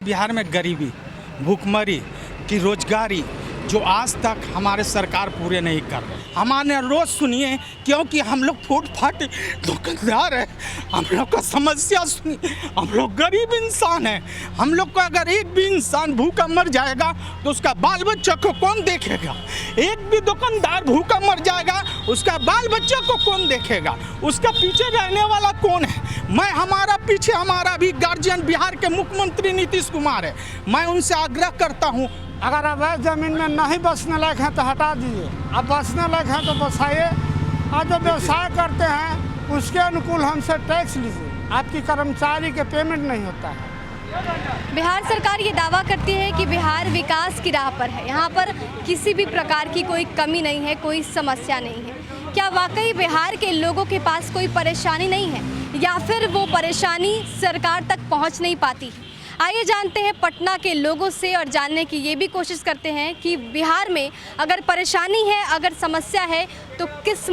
बिहार में गरीबी, भूखमरी की रोजगारी जो आज तक हमारे सरकार पूरे नहीं कर रहे। हमारे रोज़ सुनिए, क्योंकि हम लोग फूटफाट दुकानदार हैं, हम लोग का समस्या सुनिए। हम लोग गरीब इंसान हैं। हम लोग को अगर एक भी इंसान भूखा मर जाएगा तो उसका बाल बच्चा को कौन देखेगा? एक भी दुकानदार भूखा मर जाएगा, उसका बाल बच्चा को कौन देखेगा? उसका पीछे रहने वाला कौन है? हमारा भी गार्जियन बिहार के मुख्यमंत्री नीतीश कुमार है। मैं उनसे आग्रह करता हूँ, अगर अवैध ज़मीन में नहीं बसने लायक हैं तो हटा दीजिए, अब बसने लायक हैं तो बसाइए, और जो व्यवसाय करते हैं उसके अनुकूल हमसे टैक्स लीजिए। आपकी कर्मचारी के पेमेंट नहीं होता है। बिहार सरकार ये दावा करती है कि बिहार विकास की राह पर है, यहाँ पर किसी भी प्रकार की कोई कमी नहीं है, कोई समस्या नहीं है। क्या वाकई बिहार के लोगों के पास कोई परेशानी नहीं है, या फिर वो परेशानी सरकार तक पहुँच नहीं पाती? आइए जानते हैं पटना के लोगों से और जानने की ये भी कोशिश करते हैं कि बिहार में अगर परेशानी है, अगर समस्या है तो किस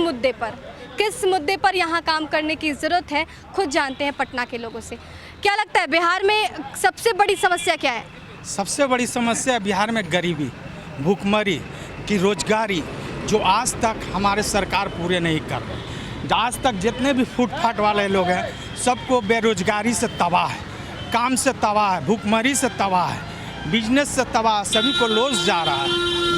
मुद्दे पर यहाँ काम करने की ज़रूरत है। खुद जानते हैं पटना के लोगों से। क्या लगता है बिहार में सबसे बड़ी समस्या क्या है? सबसे बड़ी समस्या बिहार में गरीबी, भूखमरी की रोजगारी जो आज तक हमारे सरकार पूरे नहीं कर रहे। आज तक जितने भी फुटपाथ वाले लोग हैं सबको बेरोजगारी से तबाह है, काम से तबाह है, भूखमरी से तबाह है, बिजनेस से तबाह, सभी को लॉस जा रहा है,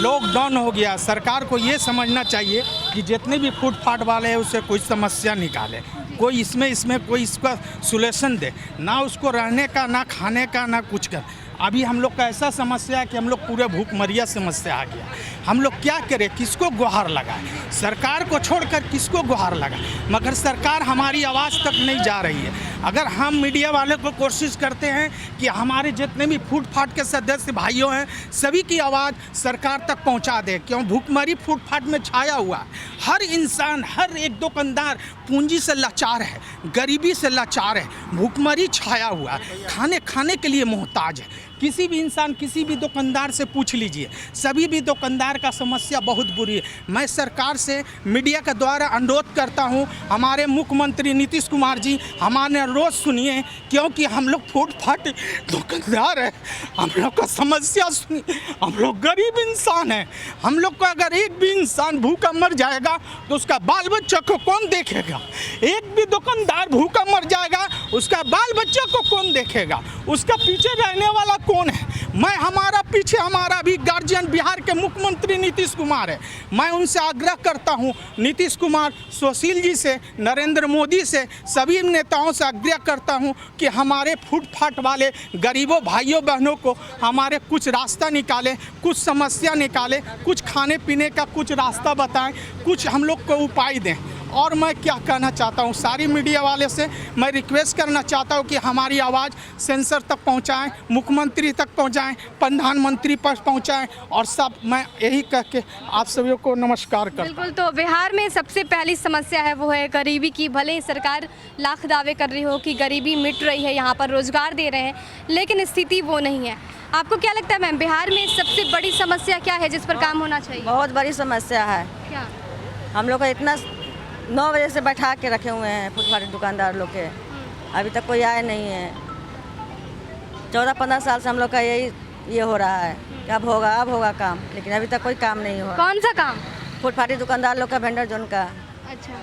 लॉकडाउन हो गया। सरकार को ये समझना चाहिए कि जितने भी फुटपाथ वाले हैं उससे कोई समस्या निकाले, कोई इसमें कोई इसका सोल्यूशन दे, ना उसको रहने का, ना खाने का, ना कुछ का। अभी हम लोग का ऐसा समस्या है कि हम लोग पूरे भूखमरिया समस्या आ गया। हम लोग क्या करें, किसको गुहार लगाए? सरकार को छोड़कर किसको गुहार लगाए? मगर सरकार हमारी आवाज़ तक नहीं जा रही है। अगर हम मीडिया वाले को कोशिश करते हैं कि हमारे जितने भी फुटपाथ के सदस्य भाइयों हैं सभी की आवाज़ सरकार तक पहुंचा दे, क्यों भूखमरी फुटपाथ में छाया हुआ है। हर इंसान, हर एक दुकानदार पूंजी से लाचार है, गरीबी से लाचार है, भूखमरी छाया हुआ है, खाने के लिए मोहताज है। किसी भी इंसान, किसी भी दुकानदार से पूछ लीजिए, सभी भी दुकानदार का समस्या बहुत बुरी है। मैं सरकार से मीडिया के द्वारा अनुरोध करता हूं, हमारे मुख्यमंत्री नीतीश कुमार जी हमारे रोज़ सुनिए, क्योंकि हम लोग फुटपाथ दुकानदार हैं। हम लोग का समस्या सुनिए। हम लोग गरीब इंसान हैं। हम लोग को अगर एक भी इंसान भूखा मर जाएगा तो उसका बाल बच्चा को कौन देखेगा? एक भी दुकानदार भूखा मर जाएगा, उसका बाल बच्चा को कौन देखेगा? उसका पीछे रहने वाला कौन है? हमारा भी गार्जियन बिहार के मुख्यमंत्री नीतीश कुमार है। मैं उनसे आग्रह करता हूं, नीतीश कुमार, सुशील जी से, नरेंद्र मोदी से, सभी नेताओं से आग्रह करता हूं कि हमारे फुटपाथ वाले गरीबों भाइयों बहनों को हमारे कुछ रास्ता निकालें, कुछ समस्या निकालें, कुछ खाने पीने का कुछ रास्ता बताएं, कुछ हम लोग को उपाय दें। और मैं क्या कहना चाहता हूँ, सारी मीडिया वाले से मैं रिक्वेस्ट करना चाहता हूँ कि हमारी आवाज़ सेंसर तक पहुँचाएं, मुख्यमंत्री तक पहुँचाएं, प्रधानमंत्री पर पहुँचाएं, और सब मैं यही कह के आप सभी को नमस्कार करता हूँ। बिल्कुल, तो बिहार में सबसे पहली समस्या है वो है गरीबी की। भले ही सरकार लाख दावे कर रही हो कि गरीबी मिट रही है, यहाँ पर रोजगार दे रहे हैं, लेकिन स्थिति वो नहीं है। आपको क्या लगता है मैम, बिहार में सबसे बड़ी समस्या क्या है जिस पर काम होना चाहिए? बहुत बड़ी समस्या है। क्या? हम लोग का इतना 9 बजे से बैठा के रखे हुए हैं फुटपाथ दुकानदार लोग के, अभी तक कोई आया नहीं है। 14-15 साल से हम लोग का ये हो रहा है कि अब होगा काम, लेकिन अभी तक कोई काम नहीं हुआ। कौन सा काम? फुटपाथी दुकानदार लोग का, वेंडर जोन का। अच्छा,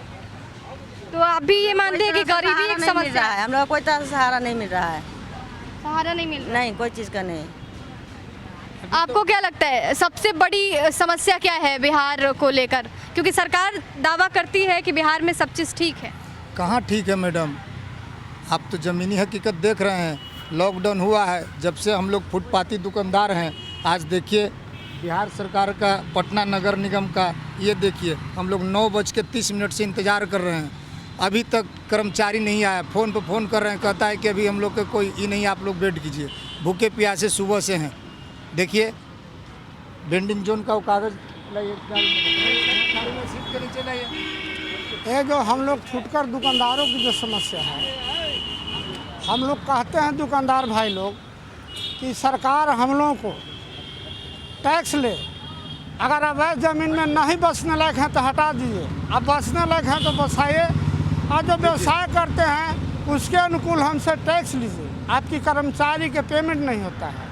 तो आप भी ये मानते हैं कि गरीबी एक समस्या है? हम लोग को कोई तरह से सहारा नहीं मिल रहा है। सहारा नहीं मिल रहा? नहीं, कोई चीज़ का नहीं। आपको क्या लगता है सबसे बड़ी समस्या क्या है बिहार को लेकर? क्योंकि सरकार दावा करती है कि बिहार में सब चीज़ ठीक है। कहाँ ठीक है मैडम, आप तो ज़मीनी हकीकत देख रहे हैं। लॉकडाउन हुआ है, जब से हम लोग फुटपाथी दुकानदार हैं। आज देखिए बिहार सरकार का, पटना नगर निगम का, ये देखिए हम लोग 9:30 से इंतज़ार कर रहे हैं, अभी तक कर्मचारी नहीं आया। फ़ोन पर फ़ोन कर रहे हैं, कहता है कि अभी हम लोग का कोई ये नहीं, आप लोग वेट कीजिए। भूखे प्यासे सुबह से हैं। देखिए वेंडिंग जोन का वो कागज़ ये जो हम लोग फुटकर दुकानदारों की जो समस्या है, हम लोग कहते हैं दुकानदार भाई लोग कि सरकार हम लोगों को टैक्स ले। अगर अवैध ज़मीन में नहीं बसने लायक हैं तो हटा दीजिए, अब बसने लायक हैं तो बसाइए, और जो व्यवसाय करते हैं उसके अनुकूल हमसे टैक्स लीजिए। आपकी कर्मचारी के पेमेंट नहीं होता है,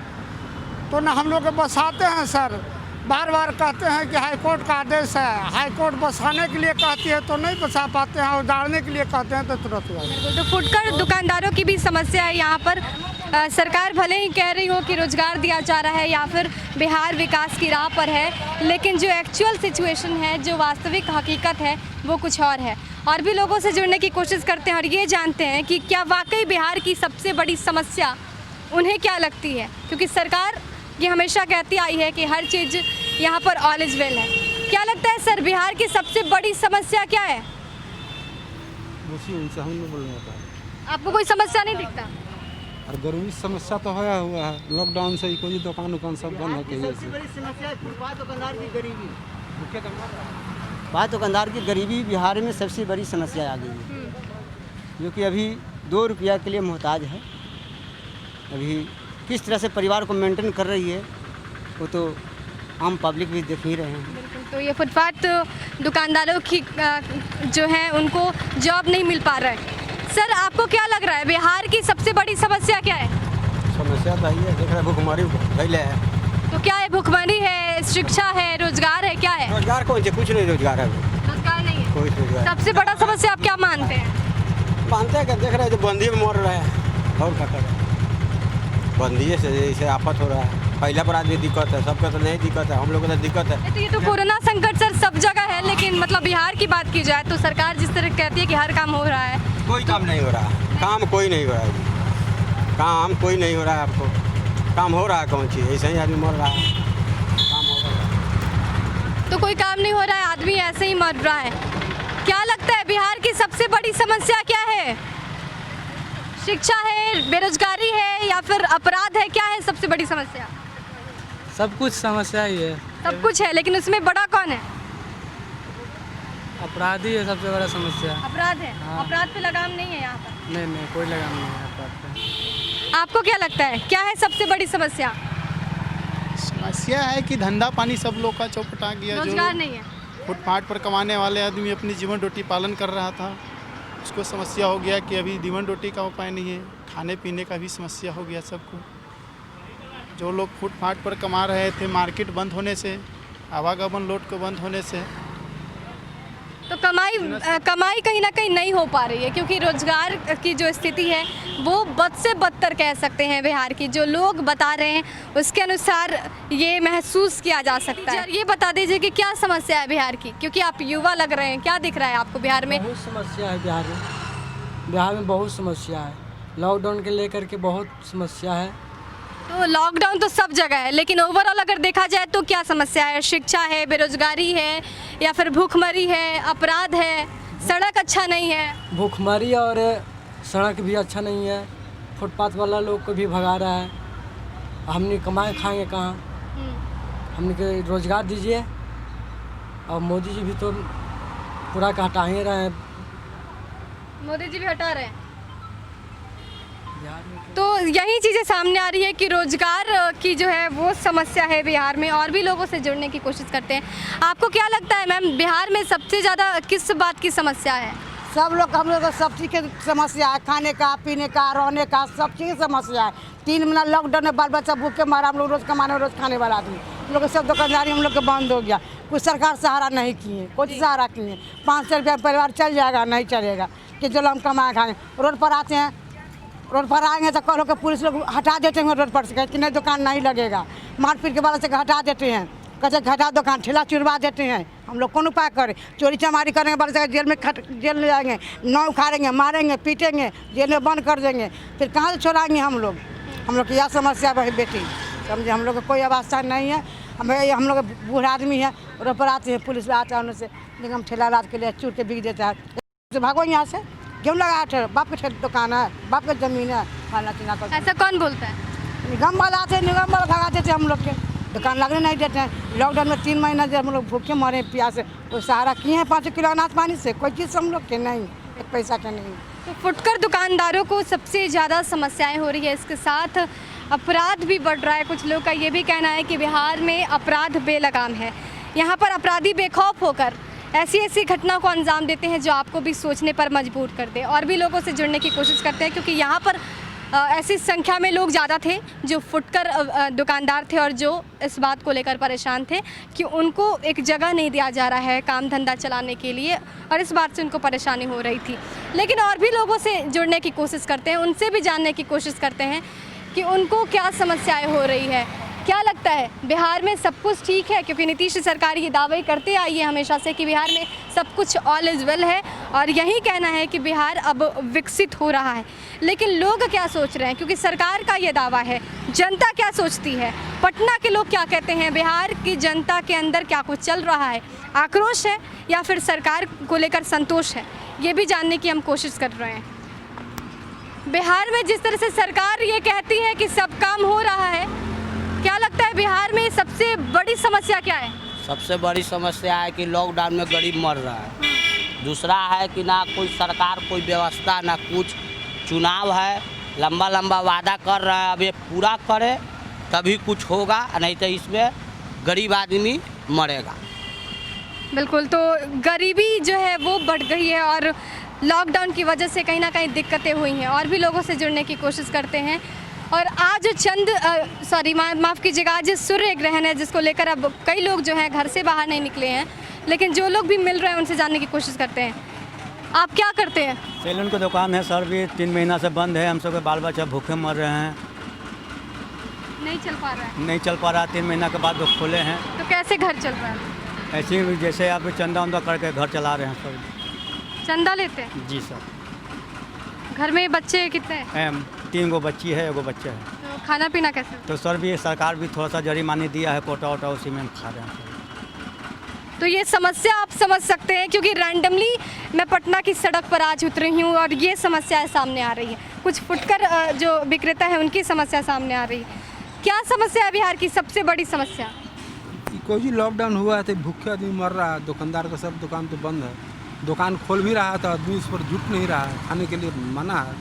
तो ना हम लोग बसाते हैं सर। बार बार कहते हैं कि हाई कोर्ट का आदेश है, हाई कोर्ट बसाने के लिए कहती है तो नहीं बसा पाते हैं, और उजाड़ने के लिए कहते हैं तो तुरंत उजाड़। तो फुटकर दुकानदारों की भी समस्या है यहाँ पर। सरकार भले ही कह रही हो कि रोजगार दिया जा रहा है या फिर बिहार विकास की राह पर है, लेकिन जो एक्चुअल सिचुएशन है, जो वास्तविक हकीकत है, वो कुछ और है। और भी लोगों से जुड़ने की कोशिश करते हैं और ये जानते हैं कि क्या वाकई बिहार की सबसे बड़ी समस्या उन्हें क्या लगती है, क्योंकि सरकार ये हमेशा कहती आई है कि हर चीज़ यहाँ पर ऑल इज वेल है। क्या लगता है सर, बिहार की सबसे बड़ी समस्या क्या है? आपको कोई समस्या नहीं दिखता? और गरीबी समस्या तो होया हुआ है, लॉकडाउन से ही कोई दुकान सब बंद हो गई है। सबसे बड़ी समस्या है फुटपाथ दुकानदार की गरीबी। फुटपाथ दुकानदार की गरीबी बिहार में सबसे बड़ी समस्या आ गई है, जो कि अभी 2 रुपया के लिए मोहताज है। अभी किस तरह से परिवार को मेंटेन कर रही है वो तो आम पब्लिक भी देख ही रहे हैं। बिल्कुल। तो ये फुटपाथ दुकानदारों की जो है उनको जॉब नहीं मिल पा रहा है। सर, आपको क्या लग रहा है बिहार की सबसे बड़ी समस्या क्या है? समस्या तो है, देख रहे भुखमरी फैले है। तो क्या है? भुखमरी है, शिक्षा है, रोजगार है, क्या है? रोजगार कौन से? कुछ नहीं रोजगार है, रोजगार नहीं है। कोई रोजगार। सबसे बड़ा समस्या आप क्या मानते हैं? मानते हैं कि देख रहे हैं जो बंदी में मर रहे हैं, और क्या कर रहे हैं, बंदी से जैसे आफत हो रहा है। पहला पर आदमी दिक्कत है, सबको तो नहीं दिक्कत है, हम लोगों को तो दिक्कत है। तो ये तो कोरोना संकट सर सब जगह है, लेकिन मतलब बिहार की बात की जाए तो सरकार जिस तरह कहती है कि हर काम हो रहा है, कोई काम नहीं हो रहा, काम कोई नहीं हो रहा है, काम कोई नहीं हो रहा है। आपको काम हो रहा है कौन चीज़? ऐसे ही आदमी मर रहा है, काम हो रहा है तो कोई काम नहीं हो रहा है, आदमी ऐसे ही मर रहा है। क्या लगता है बिहार की सबसे बड़ी समस्या क्या है? शिक्षा है, बेरोजगारी है, या फिर अपराध है? क्या है सबसे बड़ी समस्या? सब कुछ समस्या ही है। सब कुछ है, लेकिन उसमें बड़ा कौन है? अपराधी है सबसे बड़ा समस्या। अपराध है। हाँ। अपराध पे लगाम नहीं है यहाँ पर? नहीं, कोई लगाम नहीं है अपराध पे। आपको क्या लगता है क्या है सबसे बड़ी समस्या? समस्या है कि धंधा पानी सब लोग का चौपटा गया। रोजगार नहीं है। फुटपाथ पर कमाने वाले आदमी अपनी जीवन रोटी पालन कर रहा था, उसको समस्या हो गया कि अभी जीवन रोटी का उपाय नहीं है, खाने पीने का भी समस्या हो गया सबको। जो लोग फुटपाथ पर कमा रहे थे, मार्केट बंद होने से, आवागमन रोड को बंद होने से, तो कमाई कहीं ना कहीं नहीं हो पा रही है, क्योंकि रोजगार की जो स्थिति है वो बद से बदतर कह सकते हैं बिहार की। जो लोग बता रहे हैं उसके अनुसार ये महसूस किया जा सकता है। ये बता दीजिए कि क्या समस्या है बिहार की, क्योंकि आप युवा लग रहे हैं, क्या दिख रहा है आपको बिहार में? बहुत समस्या है बिहार में। बिहार में बहुत समस्या है, लॉकडाउन के लेकर के बहुत समस्या है। तो लॉकडाउन तो सब जगह है, लेकिन ओवरऑल अगर देखा जाए तो क्या समस्या है? शिक्षा है, बेरोजगारी है, या फिर भूखमरी है, अपराध है, सड़क अच्छा नहीं है? भूखमरी और सड़क भी अच्छा नहीं है, फुटपाथ वाला लोग को भी भगा रहा है। हमने कमाए खाएंगे कहाँ? हमने के रोजगार दीजिए। और मोदी जी भी तो पूरा का हटा ही रहे हैं। मोदी जी भी हटा रहे हैं। तो यही चीज़ें सामने आ रही है कि रोजगार की जो है वो समस्या है बिहार में। और भी लोगों से जुड़ने की कोशिश करते हैं। आपको क्या लगता है मैम, बिहार में सबसे ज़्यादा किस बात की समस्या है? सब लोग हम लोग सब चीज़ की समस्या है, खाने का, पीने का, रहने का, सब चीज़ की समस्या है। 3 महीना लॉकडाउन में बाल बच्चा भूखे मारा, हम लोग रोज़ कमाने रोज़ खाने वाला आदमी, हम लोग सब दुकानदारी हम लोग का बंद हो गया। कुछ सरकार सहारा नहीं किए, कुछ सहारा किए। 500 रुपया परिवार चल जाएगा, नहीं चलेगा कि चलो हम कमाए खाएँ। रोड पर आते हैं, रोड पर आएंगे तो कल के पुलिस लोग हटा देते हैं रोड पर से कि नहीं दुकान नहीं लगेगा। मारपीट के वाले से हटा देते हैं, कहते हटा दुकान, ठेला चुरवा देते हैं। हम लोग कौन उपाय करें? चोरी चमारी करेंगे वाले से जेल में जाएंगे, नौ उखाड़ेंगे, मारेंगे, पीटेंगे, जेल में बंद कर देंगे, फिर कहाँ से छोड़ाएंगे हम लोग? हम लोग की यह समस्या है बेटी, समझे। हम लोग को कोई अवस्था नहीं है। हम लोग बूढ़ा आदमी है, रोड पर आते हैं, पुलिस आता है उनसे निगम ठेला लाद के लिए चूर के बिक देता है। तो भागो यहाँ से, क्यों लगा थे? बाप के दुकान है, बाप की जमीन है, खाना पीना कर। ऐसा कौन बोलता है? निगम वाला आते हैं, निगम वाला भगाते थे हम लोग के, दुकान लगने नहीं देते हैं। लॉकडाउन में 3 महीना जब हम लोग भूखे मरे प्यास से, कोई सहारा किए हैं 5 किलो अनाज पानी से? कोई चीज़ हम लोग के नहीं, एक पैसा के नहीं। तो फुटकर दुकानदारों को सबसे ज़्यादा समस्याएं हो रही है, इसके साथ अपराध भी बढ़ रहा है। कुछ लोग का ये भी कहना है कि बिहार में अपराध बेलगाम है। यहाँ पर अपराधी बेखौफ होकर ऐसी ऐसी घटनाओं को अंजाम देते हैं जो आपको भी सोचने पर मजबूर कर दे। और भी लोगों से जुड़ने की कोशिश करते हैं, क्योंकि यहाँ पर ऐसी संख्या में लोग ज़्यादा थे जो फुटकर दुकानदार थे और जो इस बात को लेकर परेशान थे कि उनको एक जगह नहीं दिया जा रहा है काम धंधा चलाने के लिए, और इस बात से उनको परेशानी हो रही थी। लेकिन और भी लोगों से जुड़ने की कोशिश करते हैं, उनसे भी जानने की कोशिश करते हैं कि उनको क्या समस्याएं हो रही है। क्या लगता है बिहार में सब कुछ ठीक है? क्योंकि नीतीश सरकार ये दावे करते आई है हमेशा से कि बिहार में सब कुछ ऑल इज़ वेल है और यही कहना है कि बिहार अब विकसित हो रहा है। लेकिन लोग क्या सोच रहे हैं? क्योंकि सरकार का ये दावा है, जनता क्या सोचती है? पटना के लोग क्या कहते हैं? बिहार की जनता के अंदर क्या कुछ चल रहा है? आक्रोश है या फिर सरकार को लेकर संतोष है? ये भी जानने की हम कोशिश कर रहे हैं। बिहार में जिस तरह से सरकार ये कहती है कि सब काम हो रहा है, क्या लगता है बिहार में सबसे बड़ी समस्या क्या है? सबसे बड़ी समस्या है कि लॉकडाउन में गरीब मर रहा है। दूसरा है कि ना कोई सरकार, कोई व्यवस्था, ना कुछ। चुनाव है, लंबा लंबा वादा कर रहा है, अब ये पूरा करे तभी कुछ होगा, नहीं तो इसमें गरीब आदमी मरेगा। बिल्कुल, तो गरीबी जो है वो बढ़ गई है और लॉकडाउन की वजह से कहीं ना कहीं दिक्कतें हुई हैं। और भी लोगों से जुड़ने की कोशिश करते हैं। और आज माफ़ कीजिएगा, आज सूर्य ग्रहण है जिसको लेकर अब कई लोग जो हैं घर से बाहर नहीं निकले हैं, लेकिन जो लोग भी मिल रहे हैं उनसे जानने की कोशिश करते हैं। आप क्या करते हैं? सैलून की दुकान है सर, भी 3 महीना से बंद है। हम सब के बाल बच्चा भूखे मर रहे हैं, नहीं चल पा रहा है। नहीं चल पा रहा। 3 महीना के बाद वो खोले हैं। तो कैसे घर चल रहा है? ऐसे ही जैसे आप चंदा उंदा करके घर चला रहे हैं सर। चंदा लेते हैं? जी सर। घर में बच्चे कितने हैं? 3 गो बच्ची है, 1 गो बच्चा है। तो खाना पीना कैसे? तो सर भी सरकार भी थोड़ा सा जरिमाने दिया है, कोटा वोटा, उसी में हम खा रहे हैं। तो ये समस्या आप समझ सकते हैं, क्योंकि रैंडमली मैं पटना की सड़क पर आज उतरी हूँ और ये समस्याएं सामने आ रही है। कुछ फुटकर जो विक्रेता है उनकी समस्या सामने आ रही है। क्या समस्या है बिहार की सबसे बड़ी समस्या? कोई लॉकडाउन हुआ है तो भूखे आदमी मर रहा है। दुकानदार का सब दुकान तो बंद है। दुकान खोल भी रहा है तो आदमी उस पर जुट नहीं रहा है, खाने के लिए मना है।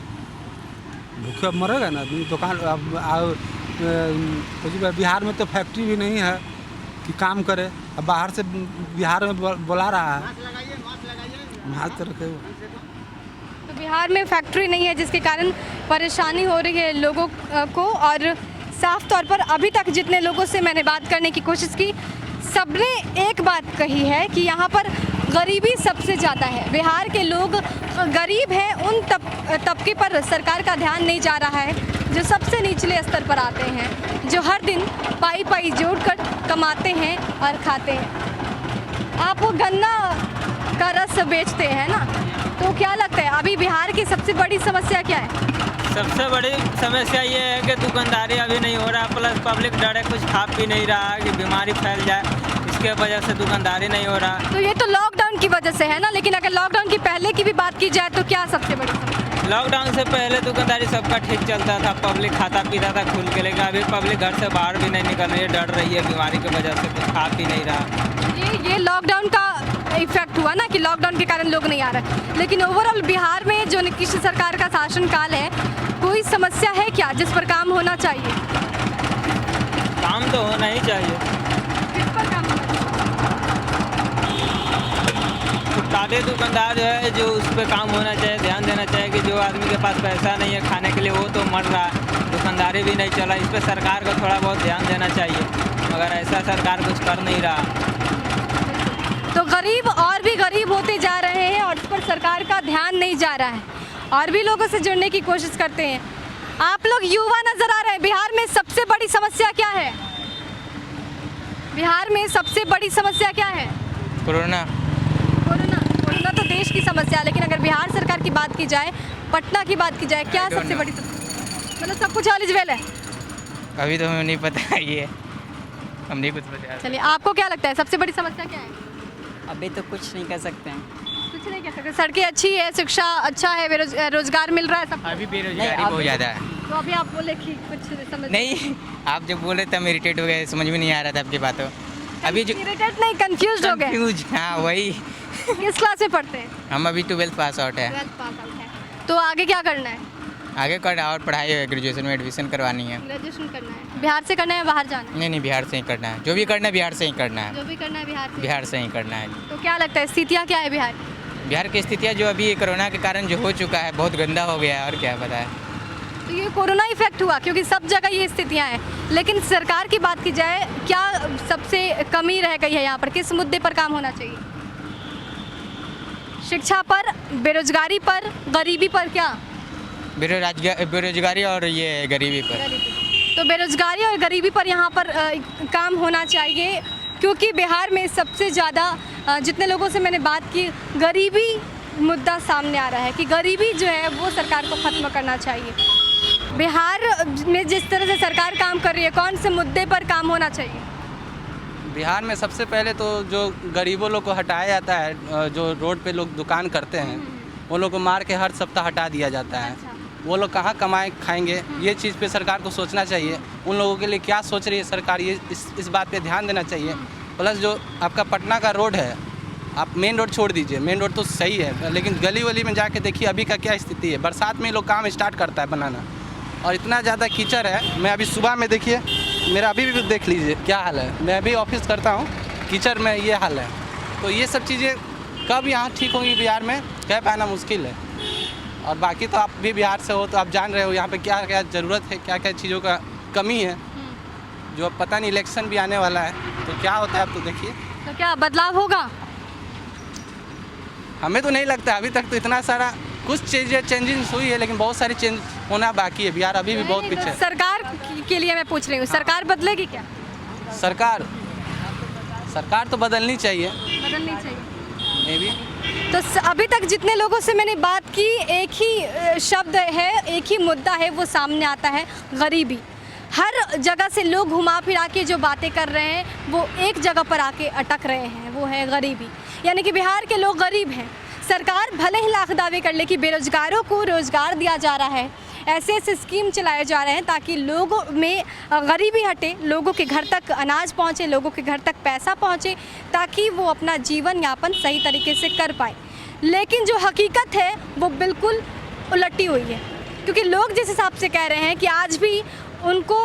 भूखे अब मरेगा ना आदमी। दुकान अब बिहार में तो फैक्ट्री भी नहीं है कि काम करे। अब बाहर से बिहार में बुला रहा है, मास्क रखे हुए। तो बिहार में फैक्ट्री नहीं है जिसके कारण परेशानी हो रही है लोगों को। और साफ तौर पर अभी तक जितने लोगों से मैंने बात करने की कोशिश की, सबने एक बात कही है कि यहाँ पर गरीबी सबसे ज़्यादा है। बिहार के लोग गरीब हैं, उन तबके पर सरकार का ध्यान नहीं जा रहा है जो सबसे निचले स्तर पर आते हैं, जो हर दिन पाई पाई जोड़कर कमाते हैं और खाते हैं। आप वो गन्ना का रस बेचते हैं ना, तो क्या लगता है अभी बिहार की सबसे बड़ी समस्या क्या है? सबसे बड़ी समस्या ये है कि दुकानदारी अभी नहीं हो रहा, प्लस पब्लिक डरे कुछ खा पी नहीं रहा कि बीमारी फैल जाए, इसके वजह से दुकानदारी नहीं हो रहा। तो ये तो लॉकडाउन की वजह से है ना, लेकिन अगर लॉकडाउन की पहले की भी बात की जाए तो क्या सबसे बड़ी समस्या? लॉकडाउन से पहले दुकानदारी सबका ठीक चलता था, पब्लिक खाता पीता था खुल के, लेकिन अभी पब्लिक घर से बाहर भी नहीं निकल रही है, डर रही है बीमारी की वजह से, कुछ खा पी नहीं रहा। ये लॉकडाउन का इफेक्ट हुआ ना कि लॉकडाउन के कारण लोग नहीं आ रहे। लेकिन ओवरऑल बिहार में जो नीतीश सरकार का शासनकाल है, कोई समस्या है क्या जिस पर काम होना चाहिए? काम तो होना ही चाहिए। किस पर काम होना चाहिए? फुटपाथी दुकानदार जो है, जो उस पर काम होना चाहिए, ध्यान देना चाहिए कि जो आदमी के पास पैसा नहीं है खाने के लिए वो तो मर रहा है, दुकानदारी भी नहीं चला, इस पर सरकार को थोड़ा बहुत ध्यान देना चाहिए, मगर ऐसा सरकार कुछ कर नहीं रहा। तो गरीब और भी गरीब होते जा रहे हैं और उस पर सरकार का ध्यान नहीं जा रहा है। और भी लोगों से जुड़ने की कोशिश करते हैं। आप लोग युवा नजर आ रहे हैं। बिहार में सबसे बड़ी समस्या क्या है? बिहार में सबसे बड़ी समस्या क्या है? कोरोना। कोरोना तो देश की समस्या है, लेकिन अगर बिहार सरकार की बात की जाए, पटना की बात की जाए, क्या सबसे बड़ी समस्या? मतलब सब कुछ एलिजिबल है? अभी तो हमें नहीं पता ये, हम नहीं कुछ बता। चलिए, आपको क्या लगता है सबसे बड़ी समस्या क्या है? अभी तो कुछ नहीं कह सकते हैं। कुछ नहीं कह सकते। सड़कें अच्छी है, शिक्षा अच्छा है, रोजगार मिल रहा है सब? अभी बेरोजगारी बहुत ज़्यादा है। तो अभी आप बोले कि कुछ समझ नहीं, आप जब बोले तब इरिटेट हो गए, समझ में नहीं आ रहा था आपकी बातों। अभी जो इरिटेट नहीं, कंफ्यूज हो गए। हाँ वही। किस क्लास में पढ़ते हैं? हम अभी 12th पास आउट है। 12th पास आउट है। तो आगे क्या करना है? आगे करना और पढ़ाई है, ग्रेजुएशन में एडमिशन करवानी है। ग्रेजुएशन करना है। बिहार से करना है, बाहर जाना है? नहीं, बिहार से ही करना है। जो भी करना है बिहार से ही करना है। जो भी करना है बिहार से ही करना है। तो क्या लगता है स्थितियाँ क्या है बिहार? बिहार की स्थितियाँ जो अभी कोरोना के कारण जो हो चुका है, बहुत गंदा हो गया है, और क्या पता है। तो ये कोरोना इफेक्ट हुआ क्योंकि सब जगह ये स्थितियां हैं, लेकिन सरकार की बात की जाए क्या सबसे कमी रह गई है यहाँ पर, किस मुद्दे पर काम होना चाहिए? शिक्षा पर, बेरोजगारी पर, गरीबी पर? क्या बेरोजगारी और ये गरीबी पर। तो बेरोजगारी और गरीबी पर यहाँ पर काम होना चाहिए, क्योंकि बिहार में सबसे ज़्यादा जितने लोगों से मैंने बात की, गरीबी मुद्दा सामने आ रहा है कि गरीबी जो है वो सरकार को ख़त्म करना चाहिए। बिहार में जिस तरह से सरकार काम कर रही है, कौन से मुद्दे पर काम होना चाहिए? बिहार में सबसे पहले तो जो गरीबों लोग को हटाया जाता है, जो रोड पे लोग दुकान करते हैं वो लोग को मार के हर सप्ताह हटा दिया जाता है। वो लोग कहाँ कमाए खाएंगे, ये चीज़ पे सरकार को सोचना चाहिए। उन लोगों के लिए क्या सोच रही है सरकार, ये इस बात पे ध्यान देना चाहिए। प्लस जो आपका पटना का रोड है, आप मेन रोड छोड़ दीजिए, मेन रोड तो सही है, लेकिन गली वली में जाके देखिए अभी का क्या स्थिति है। बरसात में लोग काम स्टार्ट करता है बनाना और इतना ज़्यादा कीचड़ है। मैं अभी सुबह में देखिए, मेरा अभी भी देख लीजिए क्या हाल है। मैं अभी ऑफिस करता हूँ, कीचड़ में ये हाल है। तो ये सब चीज़ें कब यहाँ ठीक होंगी बिहार में, कह पाना मुश्किल है। और बाकी तो आप भी बिहार से हो तो आप जान रहे हो यहाँ पे क्या क्या ज़रूरत है, क्या क्या चीज़ों का कमी है, जो अब पता नहीं। इलेक्शन भी आने वाला है तो क्या होता है अब तो देखिए। तो क्या बदलाव होगा? हमें तो नहीं लगता, अभी तक तो इतना सारा कुछ चीज़ें चेंजिंग हुई है, लेकिन बहुत सारी चेंज होना बाकी है। बिहार अभी भी बहुत पीछे है। सरकार के लिए मैं पूछ रही हूँ, सरकार बदलेगी क्या? सरकार तो बदलनी चाहिए, बदलनी चाहिए मे बी। तो अभी तक जितने लोगों से मैंने बात की, एक ही शब्द है, एक ही मुद्दा है, वो सामने आता है, गरीबी। हर जगह से लोग घुमा फिरा के जो बातें कर रहे हैं वो एक जगह पर आके अटक रहे हैं, वो है गरीबी। यानी कि बिहार के लोग गरीब हैं। सरकार भले ही लाख दावे कर ले कि बेरोजगारों को रोजगार दिया जा रहा है, ऐसे ऐसे स्कीम चलाए जा रहे हैं ताकि लोगों में गरीबी हटे, लोगों के घर तक अनाज पहुंचे, लोगों के घर तक पैसा पहुंचे, ताकि वो अपना जीवन यापन सही तरीके से कर पाए। लेकिन जो हकीकत है वो बिल्कुल उलटी हुई है, क्योंकि लोग जिस हिसाब से कह रहे हैं कि आज भी उनको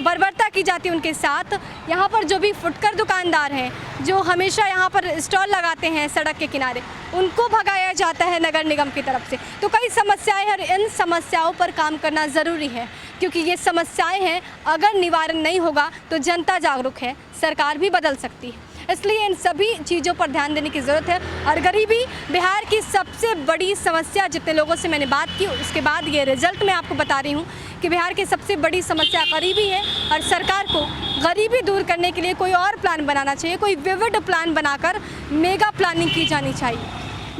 बर्बरता की जाती है उनके साथ। यहाँ पर जो भी फुटकर दुकानदार हैं, जो हमेशा यहाँ पर स्टॉल लगाते हैं सड़क के किनारे, उनको भगाया जाता है नगर निगम की तरफ से। तो कई समस्याएं हैं, इन समस्याओं पर काम करना ज़रूरी है, क्योंकि ये समस्याएं हैं, अगर निवारण नहीं होगा तो जनता जागरूक है, सरकार भी बदल सकती है। इसलिए इन सभी चीज़ों पर ध्यान देने की ज़रूरत है। और गरीबी बिहार की सबसे बड़ी समस्या, जितने लोगों से मैंने बात की उसके बाद ये रिजल्ट मैं आपको बता रही हूँ कि बिहार की सबसे बड़ी समस्या गरीबी है। और सरकार को गरीबी दूर करने के लिए कोई और प्लान बनाना चाहिए, कोई विविध प्लान बनाकर मेगा प्लानिंग की जानी चाहिए।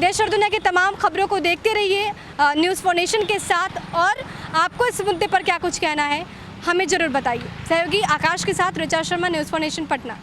देश और दुनिया की तमाम खबरों को देखते रहिए न्यूज़ फॉर नेशन के साथ। और आपको इस मुद्दे पर क्या कुछ कहना है हमें ज़रूर बताइए। सहयोगी आकाश के साथ Richa Sharma, news for nation, Patna.